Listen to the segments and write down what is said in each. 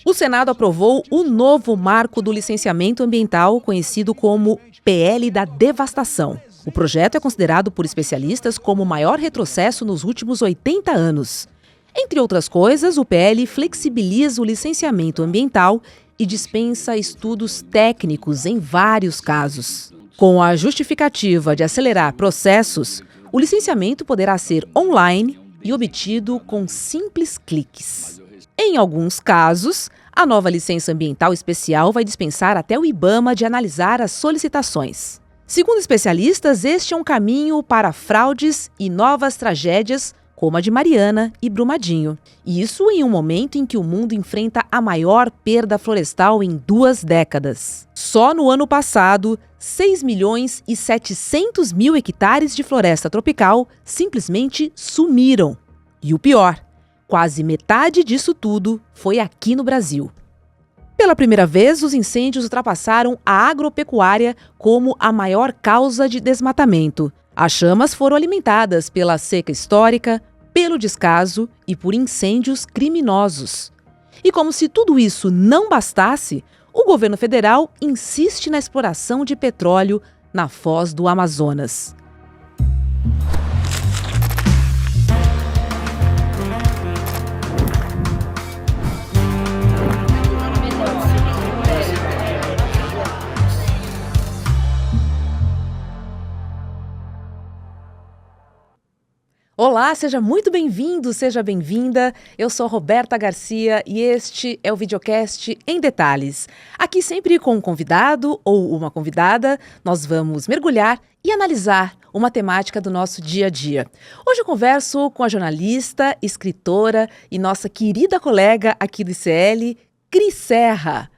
O Senado aprovou o novo marco do licenciamento ambiental, conhecido como PL da Devastação. O projeto é considerado por especialistas como o maior retrocesso nos últimos 80 anos. Entre outras coisas, o PL flexibiliza o licenciamento ambiental e dispensa estudos técnicos em vários casos. Com a justificativa de acelerar processos, o licenciamento poderá ser online e obtido com simples cliques. Em alguns casos, a nova licença ambiental especial vai dispensar até o IBAMA de analisar as solicitações. Segundo especialistas, este é um caminho para fraudes e novas tragédias, como a de Mariana e Brumadinho. E isso em um momento em que o mundo enfrenta a maior perda florestal em 2 décadas. Só no ano passado, 6.700.000 hectares de floresta tropical simplesmente sumiram. E o pior, quase metade disso tudo foi aqui no Brasil. Pela primeira vez, os incêndios ultrapassaram a agropecuária como a maior causa de desmatamento. As chamas foram alimentadas pela seca histórica, pelo descaso e por incêndios criminosos. E como se tudo isso não bastasse, o governo federal insiste na exploração de petróleo na foz do Amazonas. Olá, seja muito bem-vindo, seja bem-vinda. Eu sou Roberta Garcia e este é o videocast Em Detalhes. Aqui sempre com um convidado ou uma convidada, nós vamos mergulhar e analisar uma temática do nosso dia a dia. Hoje eu converso com a jornalista, escritora e nossa querida colega aqui do ICL, Cris Serra.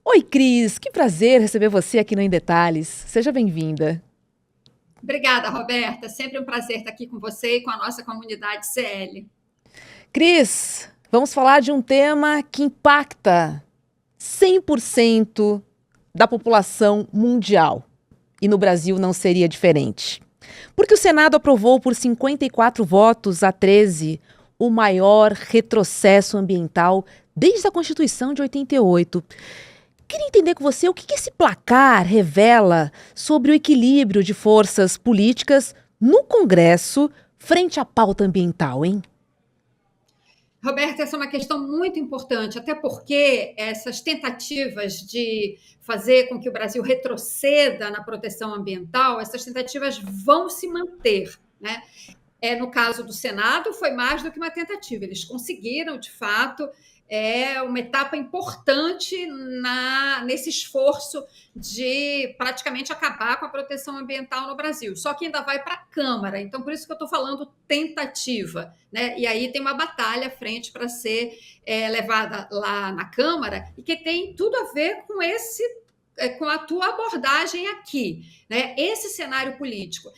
Oi, Cris, que prazer receber você aqui no Em Detalhes. Seja bem-vinda. Obrigada, Roberta. Sempre um prazer estar aqui com você e com a nossa comunidade CL. Cris, vamos falar de um tema que impacta 100% da população mundial. E no Brasil não seria diferente. Porque o Senado aprovou por 54 votos a 13 o maior retrocesso ambiental desde a Constituição de 88. Queria entender com você o que esse placar revela sobre o equilíbrio de forças políticas no Congresso frente à pauta ambiental, hein? Roberta, essa é uma questão muito importante, até porque essas tentativas de fazer com que o Brasil retroceda na proteção ambiental, essas tentativas vão se manter, né? No caso do Senado, foi mais do que uma tentativa. Eles conseguiram, de fato, uma etapa importante nesse esforço de praticamente acabar com a proteção ambiental no Brasil. Só que ainda vai para a Câmara, então por isso que eu estou falando tentativa, né? E aí tem uma batalha à frente para ser levada lá na Câmara e que tem tudo a ver com a tua abordagem aqui, né? Esse cenário político.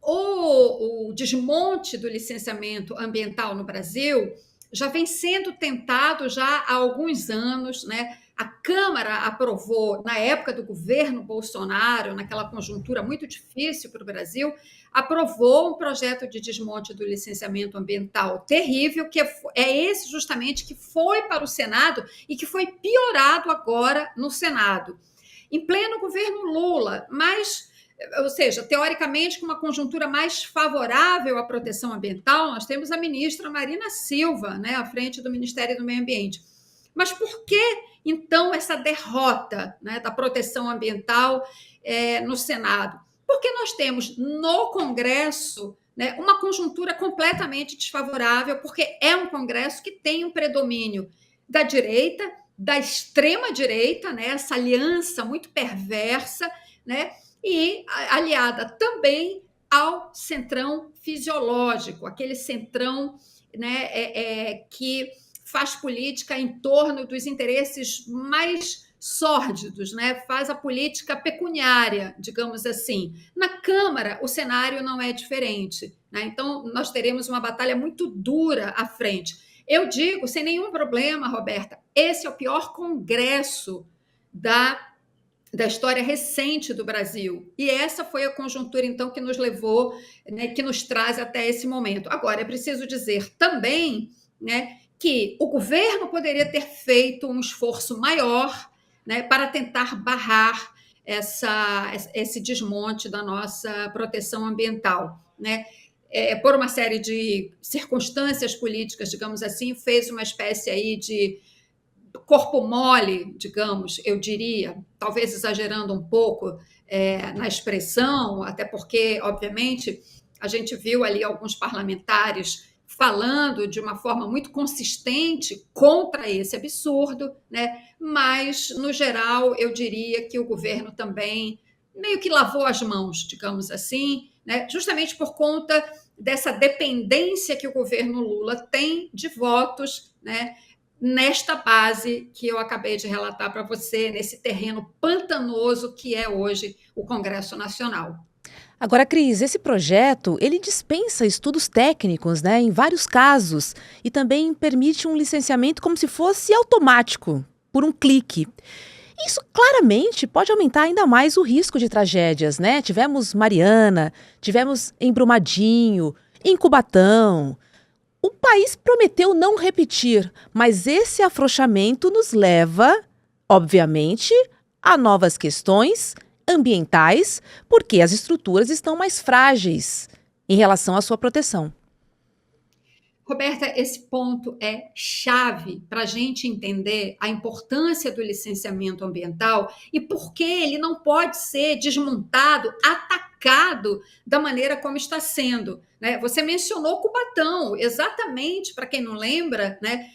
O desmonte do licenciamento ambiental no Brasil já vem sendo tentado já há alguns anos, né? A Câmara aprovou, na época do governo Bolsonaro, naquela conjuntura muito difícil para o Brasil, aprovou um projeto de desmonte do licenciamento ambiental terrível, que é esse justamente que foi para o Senado e que foi piorado agora no Senado, em pleno governo Lula, ou seja, teoricamente, com uma conjuntura mais favorável à proteção ambiental, nós temos a ministra Marina Silva, né, à frente do Ministério do Meio Ambiente. Mas por que, então, essa derrota, né, da proteção ambiental no Senado? Porque nós temos no Congresso, né, uma conjuntura completamente desfavorável, porque é um Congresso que tem um predomínio da direita, da extrema-direita, né, essa aliança muito perversa, né, e aliada também ao centrão fisiológico, aquele centrão, né, que faz política em torno dos interesses mais sórdidos, né? Faz a política pecuniária, digamos assim. Na Câmara, o cenário não é diferente, né? Então, nós teremos uma batalha muito dura à frente. Eu digo, sem nenhum problema, Roberta, esse é o pior congresso da história recente do Brasil. E essa foi a conjuntura, então, que nos levou, né, que nos traz até esse momento. Agora, é preciso dizer também, né, que o governo poderia ter feito um esforço maior, né, para tentar barrar esse desmonte da nossa proteção ambiental, né? Por uma série de circunstâncias políticas, digamos assim, fez uma espécie aí de corpo mole, digamos, eu diria, talvez exagerando um pouco na expressão, até porque, obviamente, a gente viu ali alguns parlamentares falando de uma forma muito consistente contra esse absurdo, né? Mas, no geral, eu diria que o governo também meio que lavou as mãos, digamos assim, né? Justamente por conta dessa dependência que o governo Lula tem de votos, né? Nesta base que eu acabei de relatar para você, nesse terreno pantanoso que é hoje o Congresso Nacional. Agora, Cris, esse projeto, ele dispensa estudos técnicos, né, em vários casos, e também permite um licenciamento como se fosse automático, por um clique. Isso claramente pode aumentar ainda mais o risco de tragédias, né? Tivemos Mariana, tivemos em Brumadinho, em Cubatão. O país prometeu não repetir, mas esse afrouxamento nos leva, obviamente, a novas questões ambientais, porque as estruturas estão mais frágeis em relação à sua proteção. Roberta, esse ponto é chave para a gente entender a importância do licenciamento ambiental e por que ele não pode ser desmontado, atacado da maneira como está sendo, né? Você mencionou Cubatão, exatamente, para quem não lembra, né?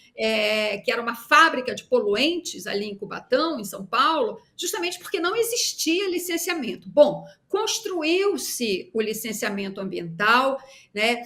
Que era uma fábrica de poluentes ali em Cubatão, em São Paulo, justamente porque não existia licenciamento. Bom, construiu-se o licenciamento ambiental, né?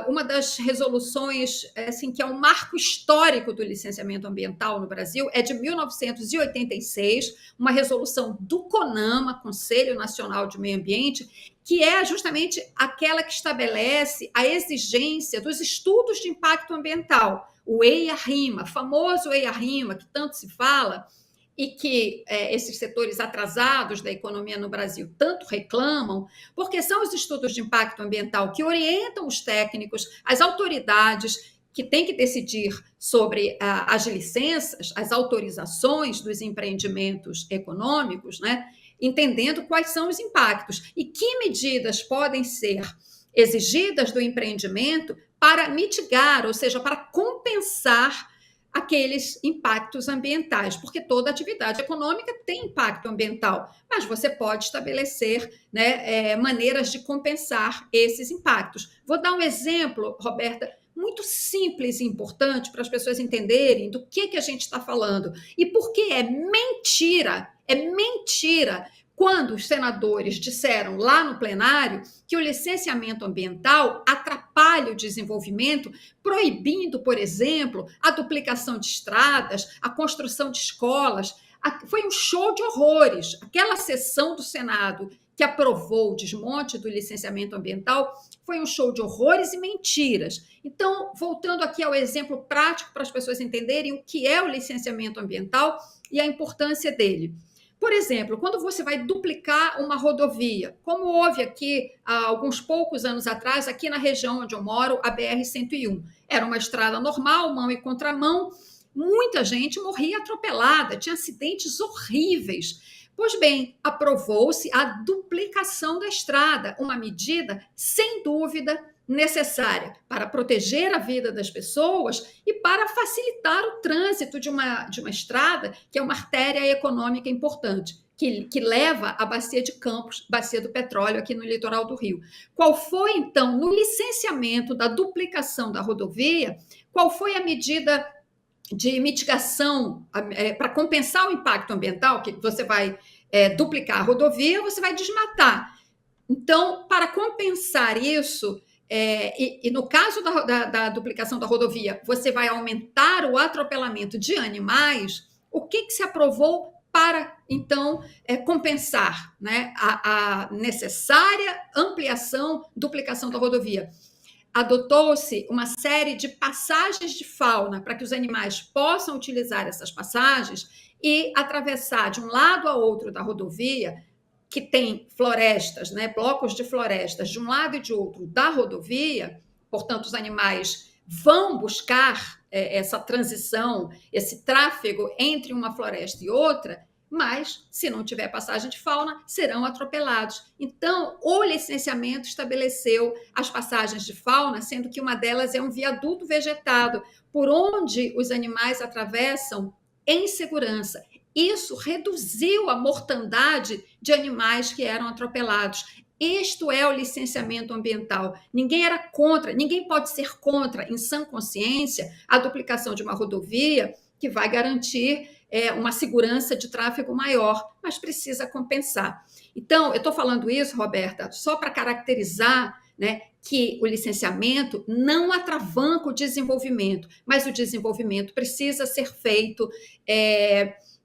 Uma das resoluções assim, que é um marco histórico do licenciamento ambiental no Brasil é de 1986, uma resolução do CONAMA, Conselho Nacional de Meio Ambiente, que é justamente aquela que estabelece a exigência dos estudos de impacto ambiental, o EIA-RIMA, famoso EIA-RIMA, que tanto se fala, e que esses setores atrasados da economia no Brasil tanto reclamam, porque são os estudos de impacto ambiental que orientam os técnicos, as autoridades que têm que decidir sobre as licenças, as autorizações dos empreendimentos econômicos, né? Entendendo quais são os impactos e que medidas podem ser exigidas do empreendimento para mitigar, ou seja, para compensar aqueles impactos ambientais, porque toda atividade econômica tem impacto ambiental, mas você pode estabelecer, né, maneiras de compensar esses impactos. Vou dar um exemplo, Roberta, muito simples e importante para as pessoas entenderem do que a gente está falando e por que é mentira quando os senadores disseram lá no plenário que o licenciamento ambiental atrapalha o desenvolvimento, proibindo, por exemplo, a duplicação de estradas, a construção de escolas. Foi um show de horrores. Aquela sessão do Senado que aprovou o desmonte do licenciamento ambiental foi um show de horrores e mentiras. Então, voltando aqui ao exemplo prático para as pessoas entenderem o que é o licenciamento ambiental e a importância dele. Por exemplo, quando você vai duplicar uma rodovia, como houve aqui há alguns poucos anos atrás, aqui na região onde eu moro, a BR-101. Era uma estrada normal, mão e contramão, muita gente morria atropelada, tinha acidentes horríveis. Pois bem, aprovou-se a duplicação da estrada, uma medida, sem dúvida, necessária para proteger a vida das pessoas e para facilitar o trânsito de uma estrada, que é uma artéria econômica importante, que leva à Bacia de Campos, Bacia do Petróleo, aqui no litoral do Rio. Qual foi, então, no licenciamento da duplicação da rodovia, qual foi a medida de mitigação para compensar o impacto ambiental, que você vai duplicar a rodovia, você vai desmatar. Então, para compensar isso, e no caso da duplicação da rodovia, você vai aumentar o atropelamento de animais, o que se aprovou para, então, compensar, né, a necessária ampliação, duplicação da rodovia? Adotou-se uma série de passagens de fauna para que os animais possam utilizar essas passagens e atravessar de um lado a outro da rodovia, que tem florestas, né, blocos de florestas de um lado e de outro da rodovia, portanto, os animais vão buscar essa transição, esse tráfego entre uma floresta e outra, mas, se não tiver passagem de fauna, serão atropelados. Então, o licenciamento estabeleceu as passagens de fauna, sendo que uma delas é um viaduto vegetado, por onde os animais atravessam em segurança. Isso reduziu a mortandade de animais que eram atropelados. Isto é o licenciamento ambiental. Ninguém era contra, ninguém pode ser contra, em sã consciência, a duplicação de uma rodovia que vai garantir uma segurança de tráfego maior, mas precisa compensar. Então, eu estou falando isso, Roberta, só para caracterizar, né, que o licenciamento não atravanca o desenvolvimento, mas o desenvolvimento precisa ser feito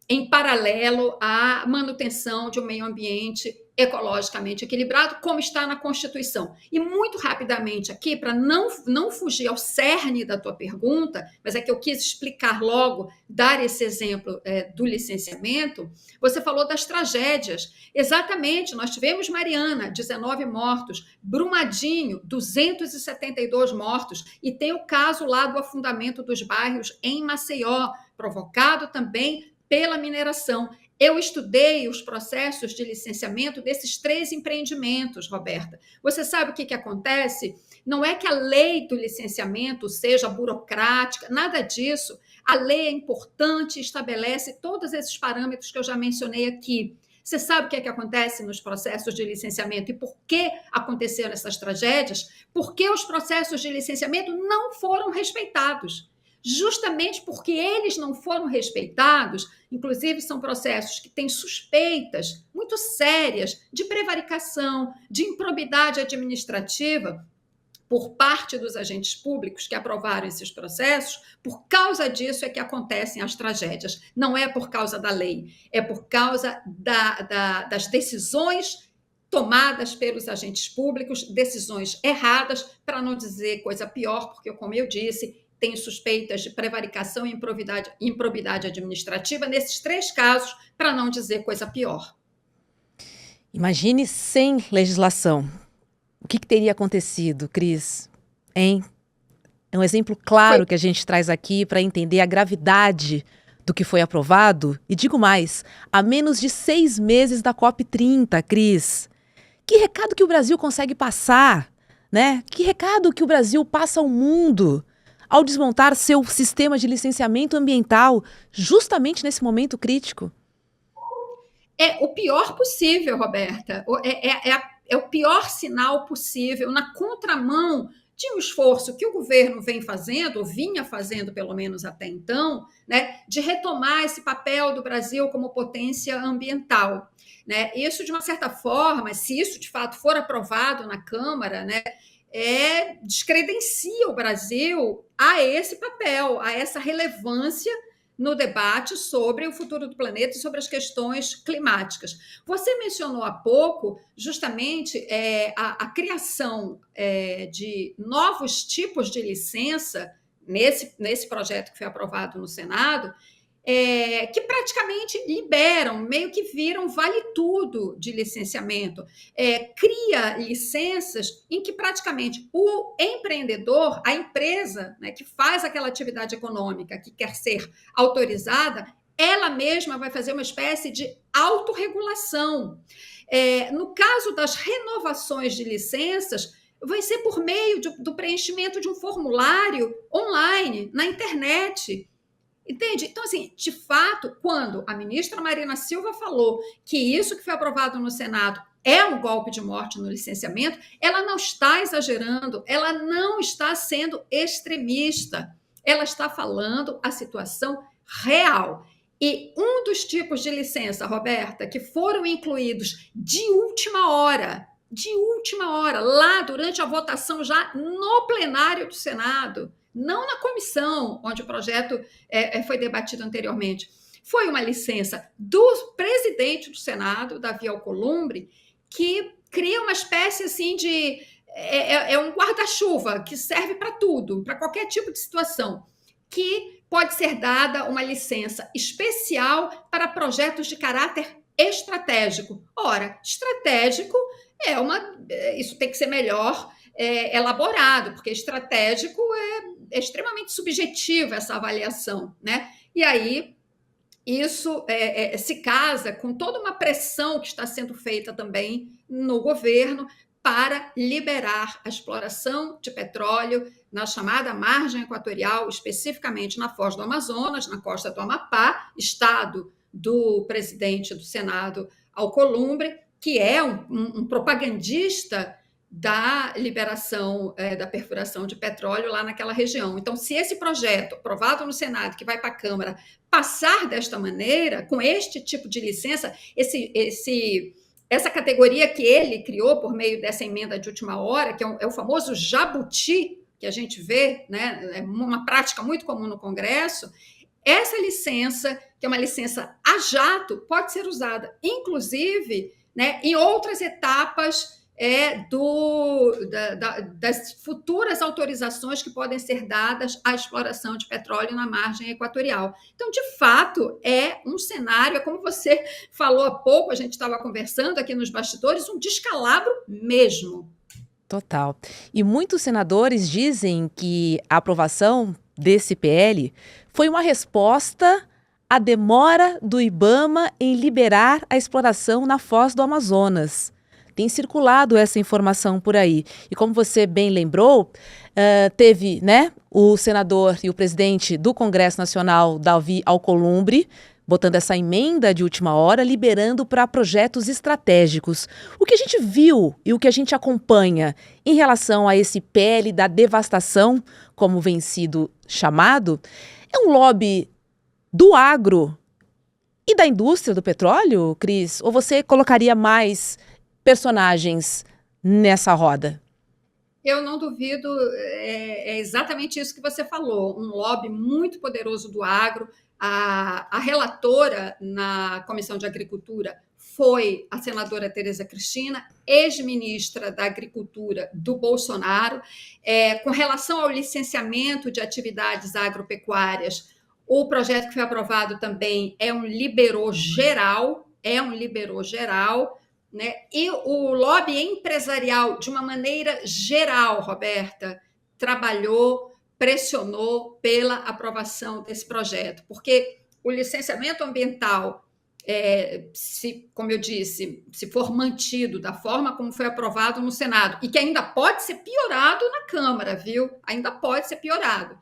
em paralelo à manutenção de um meio ambiente ecologicamente equilibrado, como está na Constituição. E muito rapidamente aqui, para não fugir ao cerne da tua pergunta, mas é que eu quis explicar logo, dar esse exemplo do licenciamento, você falou das tragédias. Exatamente, nós tivemos Mariana, 19 mortos, Brumadinho, 272 mortos, e tem o caso lá do afundamento dos bairros em Maceió, provocado também pela mineração. Eu estudei os processos de licenciamento desses 3 empreendimentos, Roberta. Você sabe o que acontece? Não é que a lei do licenciamento seja burocrática, nada disso. A lei é importante e estabelece todos esses parâmetros que eu já mencionei aqui. Você sabe o que acontece nos processos de licenciamento e por que aconteceram essas tragédias? Porque os processos de licenciamento não foram respeitados. Justamente porque eles não foram respeitados, inclusive são processos que têm suspeitas muito sérias de prevaricação, de improbidade administrativa por parte dos agentes públicos que aprovaram esses processos. Por causa disso é que acontecem as tragédias. Não é por causa da lei, é por causa das decisões tomadas pelos agentes públicos, decisões erradas, para não dizer coisa pior, porque, como eu disse, tem suspeitas de prevaricação e improbidade administrativa nesses 3 casos, para não dizer coisa pior. Imagine sem legislação. O que teria acontecido, Cris? Hein? É um exemplo claro que a gente traz aqui para entender a gravidade do que foi aprovado. E digo mais, a menos de 6 meses da COP30, Cris. Que recado que o Brasil consegue passar, né? Que recado que o Brasil passa ao mundo ao desmontar seu sistema de licenciamento ambiental justamente nesse momento crítico? É o pior possível, Roberta. É o pior sinal possível, na contramão de um esforço que o governo vem fazendo, ou vinha fazendo pelo menos até então, né, de retomar esse papel do Brasil como potência ambiental. Né? Isso, de uma certa forma, se isso de fato for aprovado na Câmara, né, descredencia o Brasil a esse papel, a essa relevância no debate sobre o futuro do planeta e sobre as questões climáticas. Você mencionou há pouco justamente a criação de novos tipos de licença nesse projeto que foi aprovado no Senado, que praticamente liberam, meio que viram vale tudo de licenciamento. Cria licenças em que praticamente o empreendedor, a empresa, né, que faz aquela atividade econômica que quer ser autorizada, ela mesma vai fazer uma espécie de autorregulação. No caso das renovações de licenças, vai ser por meio do preenchimento de um formulário online, na internet. Entende? Então, assim, de fato, quando a ministra Marina Silva falou que isso que foi aprovado no Senado é um golpe de morte no licenciamento, ela não está exagerando, ela não está sendo extremista, ela está falando a situação real. E um dos tipos de licença, Roberta, que foram incluídos de última hora, lá durante a votação já no plenário do Senado, não na comissão, onde o projeto foi debatido anteriormente. Foi uma licença do presidente do Senado, Davi Alcolumbre, que cria uma espécie assim de... um guarda-chuva que serve para tudo, para qualquer tipo de situação, que pode ser dada uma licença especial para projetos de caráter estratégico. Ora, estratégico isso tem que ser melhor elaborado, porque estratégico extremamente subjetiva essa avaliação, né? E aí isso se casa com toda uma pressão que está sendo feita também no governo para liberar a exploração de petróleo na chamada margem equatorial, especificamente na Foz do Amazonas, na costa do Amapá, estado do presidente do Senado, Alcolumbre, que é um propagandista da liberação da perfuração de petróleo lá naquela região. Então, se esse projeto, aprovado no Senado, que vai para a Câmara, passar desta maneira, com este tipo de licença, essa categoria que ele criou por meio dessa emenda de última hora, que é o famoso jabuti, que a gente vê, né, é uma prática muito comum no Congresso, essa licença, que é uma licença a jato, pode ser usada, inclusive, né, em outras etapas das futuras autorizações que podem ser dadas à exploração de petróleo na margem equatorial. Então, de fato, é um cenário, como você falou há pouco, a gente estava conversando aqui nos bastidores, um descalabro mesmo. Total. E muitos senadores dizem que a aprovação desse PL foi uma resposta à demora do IBAMA em liberar a exploração na Foz do Amazonas. Tem circulado essa informação por aí. E como você bem lembrou, teve, né, o senador e o presidente do Congresso Nacional, Davi Alcolumbre, botando essa emenda de última hora, liberando para projetos estratégicos. O que a gente viu e o que a gente acompanha em relação a esse PL da devastação, como vem sido chamado, é um lobby do agro e da indústria do petróleo, Cris? Ou você colocaria mais personagens nessa roda? Eu não duvido, é exatamente isso que você falou, um lobby muito poderoso do agro. A relatora na Comissão de Agricultura foi a senadora Tereza Cristina, ex-ministra da Agricultura do Bolsonaro. Com relação ao licenciamento de atividades agropecuárias, o projeto que foi aprovado também é um liberou geral, né? E o lobby empresarial, de uma maneira geral, Roberta, trabalhou, pressionou pela aprovação desse projeto, porque o licenciamento ambiental, como eu disse, se for mantido da forma como foi aprovado no Senado, e que ainda pode ser piorado na Câmara, viu? Ainda pode ser piorado.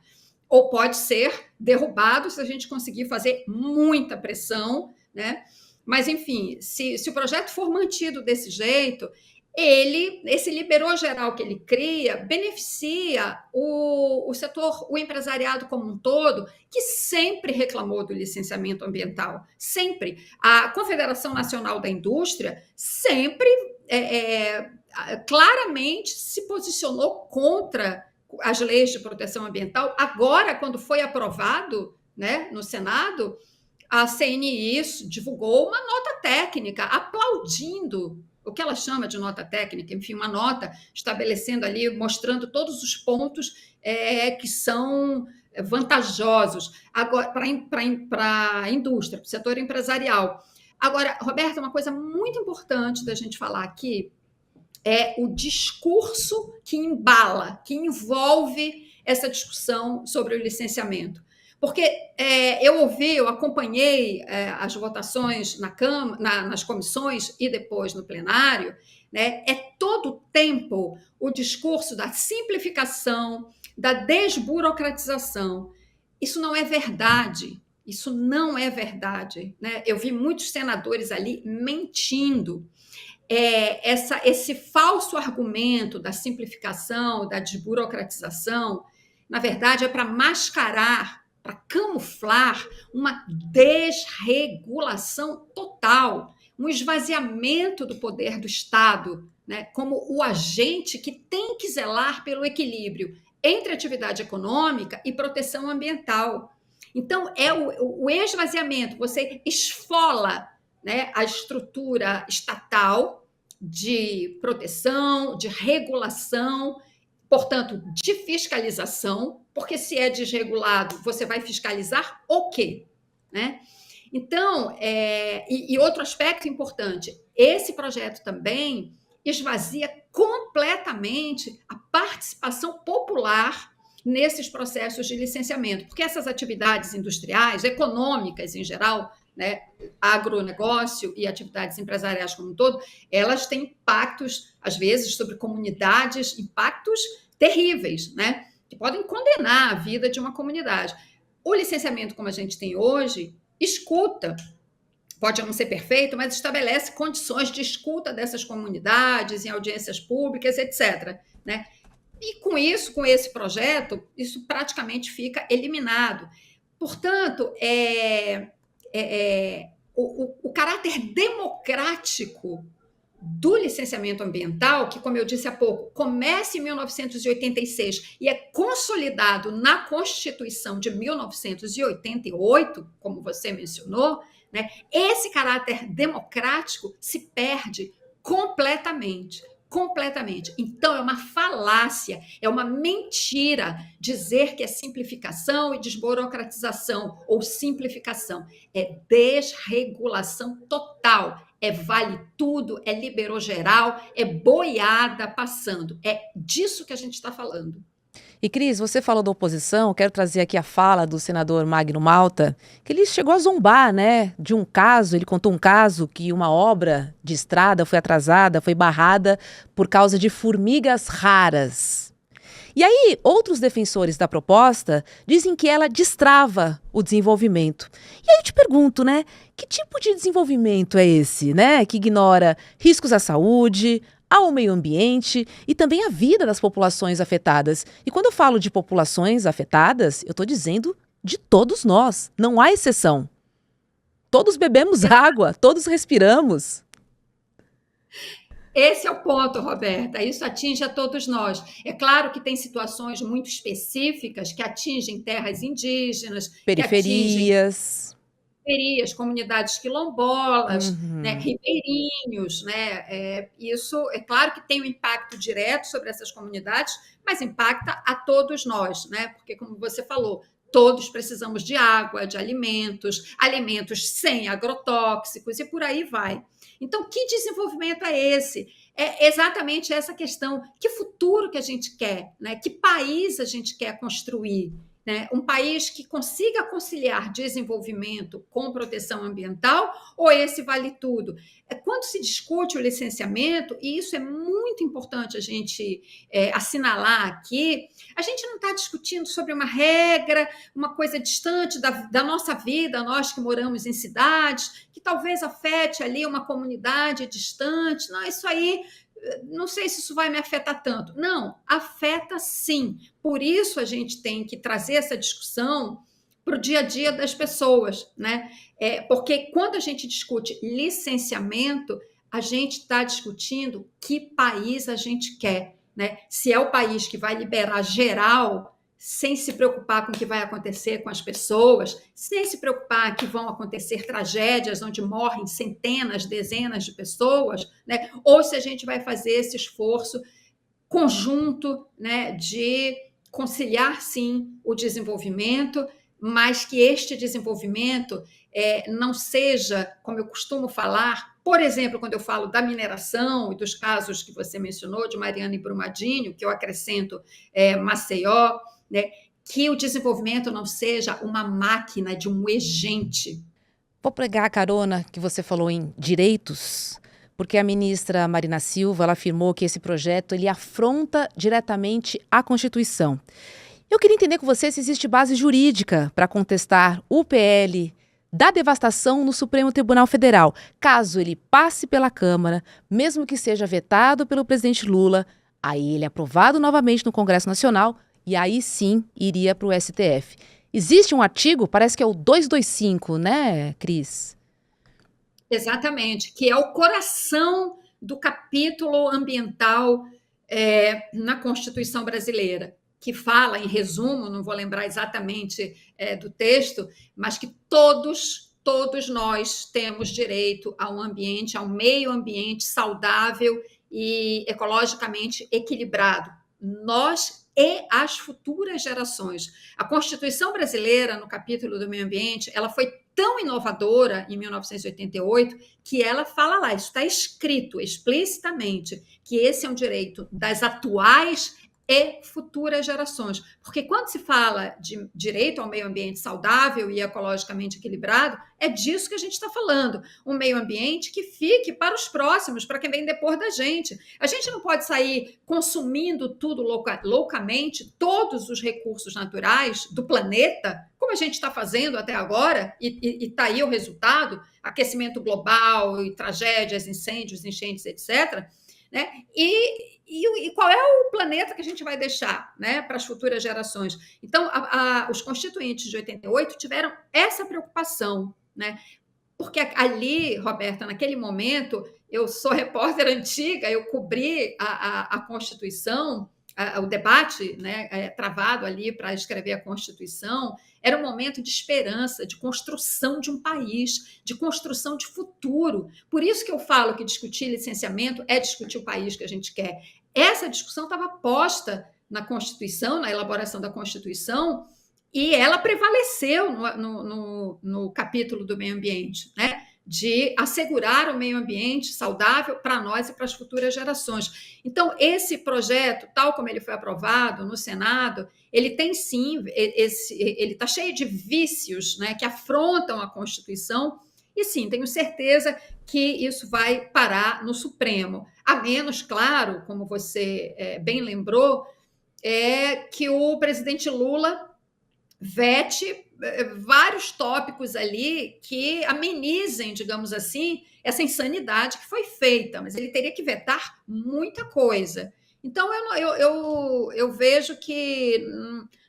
Ou pode ser derrubado se a gente conseguir fazer muita pressão, né? Mas, enfim, se o projeto for mantido desse jeito, esse liberou geral que ele cria, beneficia o setor, o empresariado como um todo, que sempre reclamou do licenciamento ambiental. Sempre. A Confederação Nacional da Indústria sempre claramente se posicionou contra as leis de proteção ambiental. Agora, quando foi aprovado, né, no Senado, a CNI divulgou uma nota técnica aplaudindo o que ela chama de nota técnica, enfim, uma nota estabelecendo ali, mostrando todos os pontos que são vantajosos para a indústria, para o setor empresarial. Agora, Roberta, uma coisa muito importante da gente falar aqui é o discurso que embala, que envolve essa discussão sobre o licenciamento. Porque eu acompanhei as votações nas comissões e depois no plenário, né? Todo o tempo o discurso da simplificação, da desburocratização. Isso não é verdade. Isso não é verdade, né? Eu vi muitos senadores ali mentindo. Esse falso argumento da simplificação, da desburocratização, na verdade, é para mascarar, para camuflar uma desregulação total, um esvaziamento do poder do Estado, né, como o agente que tem que zelar pelo equilíbrio entre atividade econômica e proteção ambiental. Então, é o esvaziamento, você esfola, né, a estrutura estatal de proteção, de regulação, portanto, de fiscalização, porque se é desregulado, você vai fiscalizar o quê? Né? Então, e outro aspecto importante, esse projeto também esvazia completamente a participação popular nesses processos de licenciamento, porque essas atividades industriais, econômicas em geral, né, agronegócio e atividades empresariais como um todo, elas têm impactos, às vezes, sobre comunidades, impactos terríveis, né, que podem condenar a vida de uma comunidade. O licenciamento, como a gente tem hoje, escuta, pode não ser perfeito, mas estabelece condições de escuta dessas comunidades em audiências públicas, etc., né? E com isso, com esse projeto, isso praticamente fica eliminado. Portanto, o caráter democrático do licenciamento ambiental, que, como eu disse há pouco, começa em 1986 e é consolidado na Constituição de 1988, como você mencionou, né, esse caráter democrático se perde completamente. Completamente. Então, é uma falácia, é uma mentira dizer que é simplificação e desburocratização ou simplificação. É desregulação total. É vale tudo, é liberou geral, é boiada passando. É disso que a gente está falando. E, Cris, você falou da oposição, quero trazer aqui a fala do senador Magno Malta, que ele chegou a zombar, né, de um caso, ele contou um caso que uma obra de estrada foi atrasada, foi barrada por causa de formigas raras. E aí, outros defensores da proposta dizem que ela destrava o desenvolvimento. E aí eu te pergunto, né, que tipo de desenvolvimento é esse, né, que ignora riscos à saúde, ao meio ambiente e também à vida das populações afetadas. E quando eu falo de populações afetadas, eu estou dizendo de todos nós, não há exceção. Todos bebemos água, todos respiramos. Esse é o ponto, Roberta. Isso atinge a todos nós. É claro que tem situações muito específicas que atingem terras indígenas, Periferias. Comunidades quilombolas, né, ribeirinhos, né? Isso é claro que tem um impacto direto sobre essas comunidades, mas impacta a todos nós, né? Porque, como você falou, todos precisamos de água, de alimentos, alimentos sem agrotóxicos e por aí vai. Então, que desenvolvimento é esse? É exatamente essa questão: que futuro que a gente quer, né? Que país a gente quer construir? Né? Um país que consiga conciliar desenvolvimento com proteção ambiental, ou esse vale tudo? Quando se discute o licenciamento, e isso é muito importante a gente assinalar aqui, a gente não está discutindo sobre uma regra, uma coisa distante da nossa vida, nós que moramos em cidades, que talvez afete ali uma comunidade distante. Não, isso aí, não sei se isso vai me afetar tanto. Não, afeta sim. Por isso a gente tem que trazer essa discussão para o dia a dia das pessoas, né? Porque quando a gente discute licenciamento, a gente está discutindo que país a gente quer, né? Se é o país que vai liberar geral, sem se preocupar com o que vai acontecer com as pessoas, sem se preocupar que vão acontecer tragédias onde morrem centenas, dezenas de pessoas, né? Ou se a gente vai fazer esse esforço conjunto, né, de conciliar, sim, o desenvolvimento, mas que este desenvolvimento não seja, como eu costumo falar, por exemplo, quando eu falo da mineração e dos casos que você mencionou, de Mariana e Brumadinho, que eu acrescento Maceió, né, que o desenvolvimento não seja uma máquina de um agente. Vou pegar a carona que você falou em direitos, porque a ministra Marina Silva ela afirmou que esse projeto ele afronta diretamente a Constituição. Eu queria entender com você se existe base jurídica para contestar o PL da devastação no Supremo Tribunal Federal, caso ele passe pela Câmara, mesmo que seja vetado pelo presidente Lula, aí ele é aprovado novamente no Congresso Nacional e aí sim iria para o STF. Existe um artigo, parece que é o 225, né, Cris? Exatamente, que é o coração do capítulo ambiental na Constituição brasileira, que fala, em resumo, não vou lembrar exatamente do texto, mas que todos nós temos direito a um ambiente, a um meio ambiente saudável e ecologicamente equilibrado. Nós e as futuras gerações. A Constituição brasileira, no capítulo do meio ambiente, ela foi tão inovadora em 1988 que ela fala lá, isso está escrito explicitamente, que esse é um direito das atuais e futuras gerações. Porque quando se fala de direito ao meio ambiente saudável e ecologicamente equilibrado, é disso que a gente está falando. Um meio ambiente que fique para os próximos, para quem vem depois da gente. A gente não pode sair consumindo tudo loucamente, todos os recursos naturais do planeta, como a gente está fazendo até agora, e está aí o resultado, aquecimento global, e tragédias, incêndios, enchentes, etc., né? E qual é o planeta que a gente vai deixar, né, para as futuras gerações? Então, os constituintes de 88 tiveram essa preocupação, né? Porque ali, Roberta, naquele momento, eu sou repórter antiga, eu cobri a Constituição, o debate, né, travado ali para escrever a Constituição. Era um momento de esperança, de construção de um país, de construção de futuro. Por isso que eu falo que discutir licenciamento é discutir o país que a gente quer. Essa discussão estava posta na Constituição, na elaboração da Constituição, e ela prevaleceu no capítulo do meio ambiente, né? De assegurar o meio ambiente saudável para nós e para as futuras gerações. Então, esse projeto, tal como ele foi aprovado no Senado, ele tem sim, ele está cheio de vícios, né, que afrontam a Constituição, e sim, tenho certeza que isso vai parar no Supremo. A menos, claro, como você bem lembrou, que o presidente Lula vete vários tópicos ali que amenizem, digamos assim, essa insanidade que foi feita, mas ele teria que vetar muita coisa. Então, eu vejo que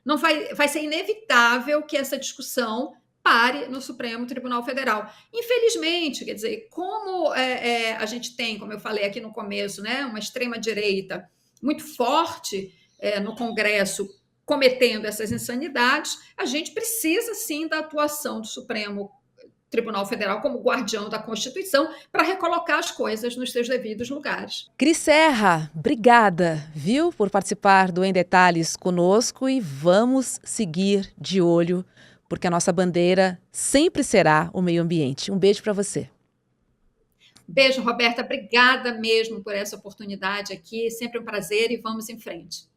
não vai ser inevitável que essa discussão pare no Supremo Tribunal Federal. Infelizmente, quer dizer, como a gente tem, como eu falei aqui no começo, né, uma extrema-direita muito forte no Congresso, cometendo essas insanidades, a gente precisa, sim, da atuação do Supremo Tribunal Federal como guardião da Constituição para recolocar as coisas nos seus devidos lugares. Cris Serra, obrigada, viu, por participar do Em Detalhes conosco, e vamos seguir de olho, porque a nossa bandeira sempre será o meio ambiente. Um beijo para você. Beijo, Roberta. Obrigada mesmo por essa oportunidade aqui. Sempre um prazer e vamos em frente.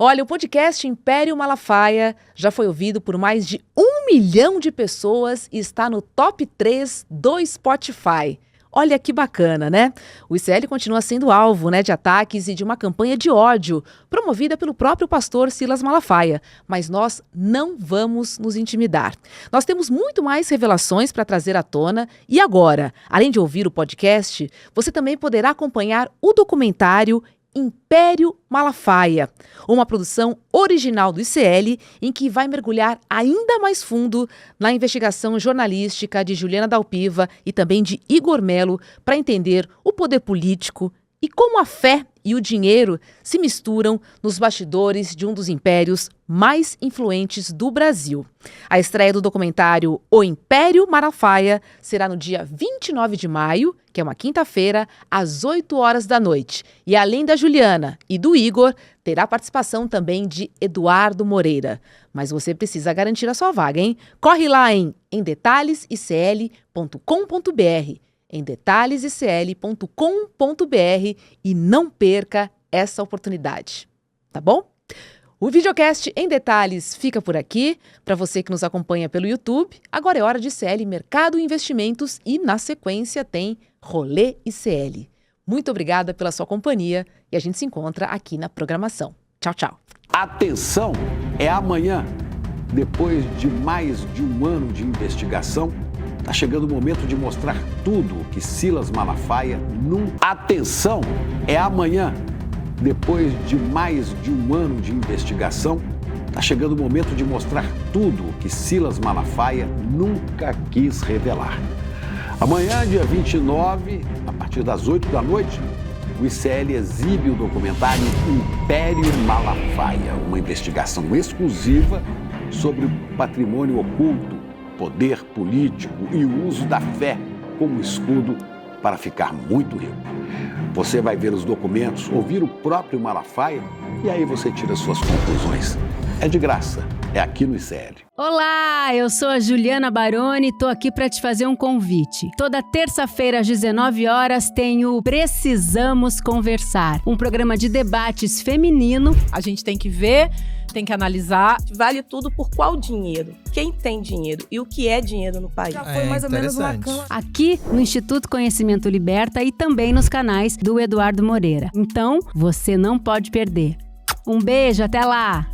Olha, o podcast Império Malafaia já foi ouvido por mais de 1 milhão de pessoas e está no top 3 do Spotify. Olha que bacana, né? O ICL continua sendo alvo, de ataques e de uma campanha de ódio promovida pelo próprio pastor Silas Malafaia, mas nós não vamos nos intimidar. Nós temos muito mais revelações para trazer à tona e agora, além de ouvir o podcast, você também poderá acompanhar o documentário Império Malafaia, uma produção original do ICL em que vai mergulhar ainda mais fundo na investigação jornalística de Juliana Dalpiva e também de Igor Melo para entender o poder político e como a fé e o dinheiro se misturam nos bastidores de um dos impérios mais influentes do Brasil. A estreia do documentário O Império Malafaia será no dia 29 de maio, que é uma quinta-feira, às 8 horas da noite. E além da Juliana e do Igor, terá participação também de Eduardo Moreira. Mas você precisa garantir a sua vaga, hein? Corre lá em detalhesicl.com.br, em detalhesicl.com.br e não perca essa oportunidade, tá bom? O videocast Em Detalhes fica por aqui. Para você que nos acompanha pelo YouTube, agora é hora de ICL Mercado e Investimentos e, na sequência, tem Rolê ICL. Muito obrigada pela sua companhia e a gente se encontra aqui na programação. Tchau, tchau. Atenção, é amanhã. Depois de mais de um ano de investigação, está chegando o momento de mostrar tudo o que Silas Malafaia nunca... Atenção, é amanhã. Depois de mais de um ano de investigação, está chegando o momento de mostrar tudo o que Silas Malafaia nunca quis revelar. Amanhã, dia 29, a partir das 8 da noite, o ICL exibe o documentário Império Malafaia, uma investigação exclusiva sobre o patrimônio oculto, poder político e o uso da fé como escudo para ficar muito rico. Você vai ver os documentos, ouvir o próprio Malafaia e aí você tira suas conclusões. É de graça. é aqui no ICL. Olá, eu sou a Juliana Baroni e tô aqui para te fazer um convite. Toda terça-feira às 19 horas tem o Precisamos Conversar, um programa de debates feminino. A gente tem que ver, tem que analisar. Vale tudo por qual dinheiro? Quem tem dinheiro e o que é dinheiro no país? Já foi mais ou menos uma cama. Aqui no Instituto Conhecimento Liberta e também nos canais do Eduardo Moreira. Então, você não pode perder. Um beijo, até lá!